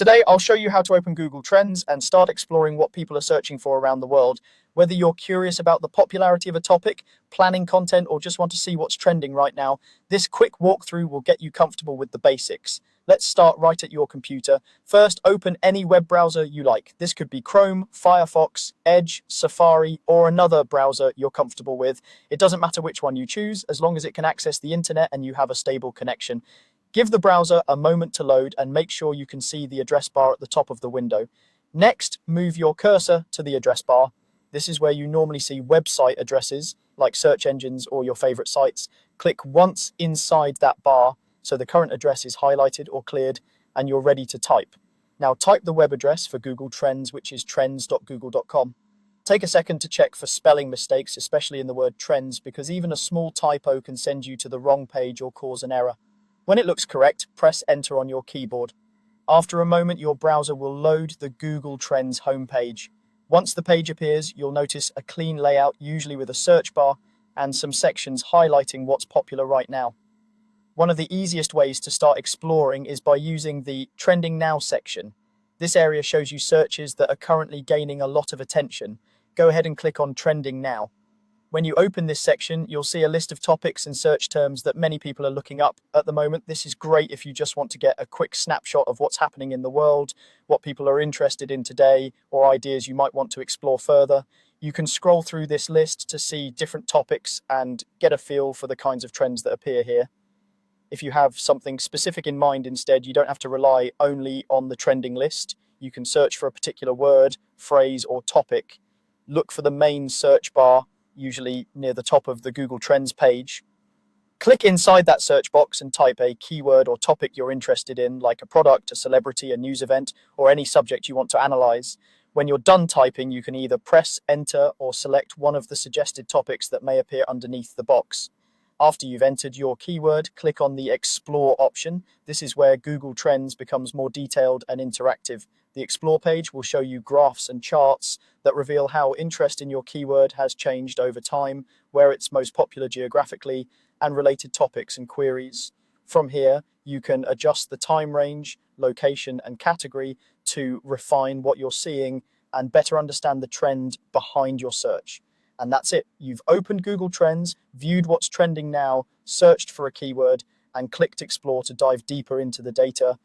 Today, I'll show you how to open Google Trends and start exploring what people are searching for around the world. Whether you're curious about the popularity of a topic, planning content, or just want to see what's trending right now, this quick walkthrough will get you comfortable with the basics. Let's start right at your computer. First, open any web browser you like. This could be Chrome, Firefox, Edge, Safari, or another browser you're comfortable with. It doesn't matter which one you choose, as long as it can access the internet and you have a stable connection. Give the browser a moment to load and make sure you can see the address bar at the top of the window. Next, move your cursor to the address bar. This is where you normally see website addresses, like search engines or your favorite sites. Click once inside that bar so the current address is highlighted or cleared and you're ready to type. Now type the web address for Google Trends, which is trends.google.com. Take a second to check for spelling mistakes, especially in the word trends, because even a small typo can send you to the wrong page or cause an error. When it looks correct, press enter on your keyboard. After a moment, your browser will load the Google Trends homepage. Once the page appears, you'll notice a clean layout, usually with a search bar and some sections highlighting what's popular right now. One of the easiest ways to start exploring is by using the Trending Now section. This area shows you searches that are currently gaining a lot of attention. Go ahead and click on Trending Now. When you open this section, you'll see a list of topics and search terms that many people are looking up at the moment. This is great if you just want to get a quick snapshot of what's happening in the world, what people are interested in today, or ideas you might want to explore further. You can scroll through this list to see different topics and get a feel for the kinds of trends that appear here. If you have something specific in mind instead, you don't have to rely only on the trending list. You can search for a particular word, phrase, or topic. Look for the main search bar, usually near the top of the Google Trends page. Click inside that search box and type a keyword or topic you're interested in, like a product, a celebrity, a news event, or any subject you want to analyze. When you're done typing, you can either press enter or select one of the suggested topics that may appear underneath the box. After you've entered your keyword, click on the Explore option. This is where Google Trends becomes more detailed and interactive. The Explore page will show you graphs and charts that reveal how interest in your keyword has changed over time, where it's most popular geographically, and related topics and queries. From here, you can adjust the time range, location, and category to refine what you're seeing and better understand the trend behind your search. And that's it. You've opened Google Trends, viewed what's trending now, searched for a keyword, and clicked Explore to dive deeper into the data.